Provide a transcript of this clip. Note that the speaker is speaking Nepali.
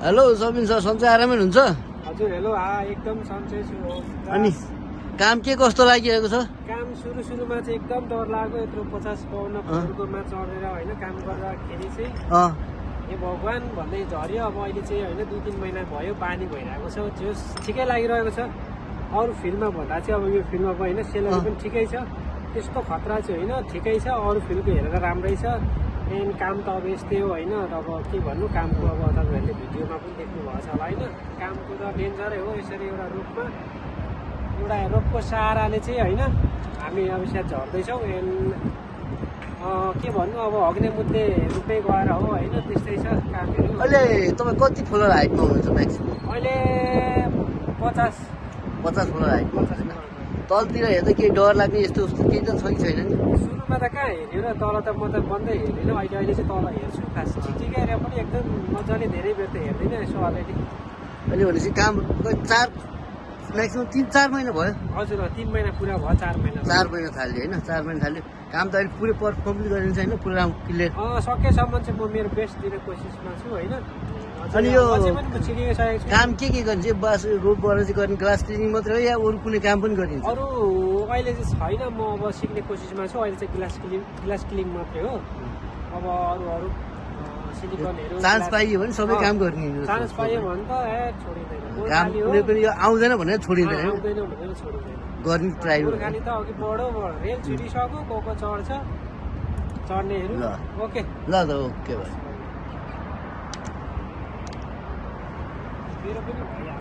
हेलो सबिन सर, सन्चै आरामै हुनुहुन्छ? हजुर हेलो एकदम सन्चै छु। अनि काम के कस्तो लागिरहेको छ? काम सुरुमा चाहिँ एकदम डर लाग्यो, यत्रो 50-52 फ्लोरकोमा चढेर होइन काम गर्दाखेरि चाहिँ ए भगवान भन्दै झऱ्यो। अब अहिले चाहिँ होइन 2-3 महिना भयो पानी भइरहेको छ, जो ठिकै लागिरहेको छ। अरू फिल्डमा भन्दा चाहिँ अब यो फिल्डमा पनि होइन सेलरी पनि ठिकै छ, त्यस्तो खतरा चाहिँ होइन, ठिकै छ। अरू फिल्डको हेरेर राम्रै छ। एन्ड काम त अब यस्तै हो होइन। अब के भन्नु, कामको अब तपाईँहरूले भिडियोमा पनि देख्नु भएको छ होला होइन। कामको त डेन्जरै हो। यसरी एउटा रोगको सहाराले चाहिँ होइन हामी अब सायद झर्दैछौँ। एन्ड के भन्नु, अब हग्ने मुद्दे रुपै गएर हो होइन, त्यस्तै छ कामहरू। अहिले तपाईँ कति फ्लोर हाइटमा हुनुहुन्छ म्याक्सिमम? अहिले 50 फ्लोर हाइटमा होइन? तलतिर हेर्दा केही डर लाग्ने यस्तो उस्तो केही त छ कि छैन नि? सुरुमा त कहाँ हेऱ्यो र तल त म त बन्दै हेर्दिनँ। अहिले चाहिँ तल हेर्छु खास ठिकै हेरेर पनि एकदम मजाले धेरै बेर त हेर्दिनँ यसो अलिअलि। अहिले भनेपछि काम म्याक्सिमम 3-4 महिना भयो? हजुर 3 महिना पुरा भयो, 4 महिना 4 महिना थाल्यो होइन? 4 महिना थाल्यो। काम त अहिले पुरै कम्प्लिट गरिन्छ होइन? पुरा क्लियर? सकेसम्म चाहिँ म मेरो बेस्ट दिने कोसिसमा छु होइन। अनि यो छिरिसकेको छु। काम के गरिन्छ? बस रोडबाट चाहिँ गर्ने ग्लास क्लिनिङ मात्रै हो या अरू कुनै काम पनि गरिन्छ? अरू अहिले चाहिँ छैन, म अब सिक्ने कोसिसमा छु। अहिले चाहिँ ग्लास क्लिनिङ मात्रै हो। अब अरू सिलिकनहरू चान्स पाइयो भने सबै काम गर्ने? चान्स पाइयो भने त छोडिँदैन काम कुनै पनि यो आउँदैन भनेर छोडिँदैन, आउँदैन भनेर छोडिँदैन। गर्ने ट्राई खाली त अघि बढो रेल छिरिसक्यो, को चढ्छ चढ्नेहरू। ओके ल त ओके भाइ। मेरो पनि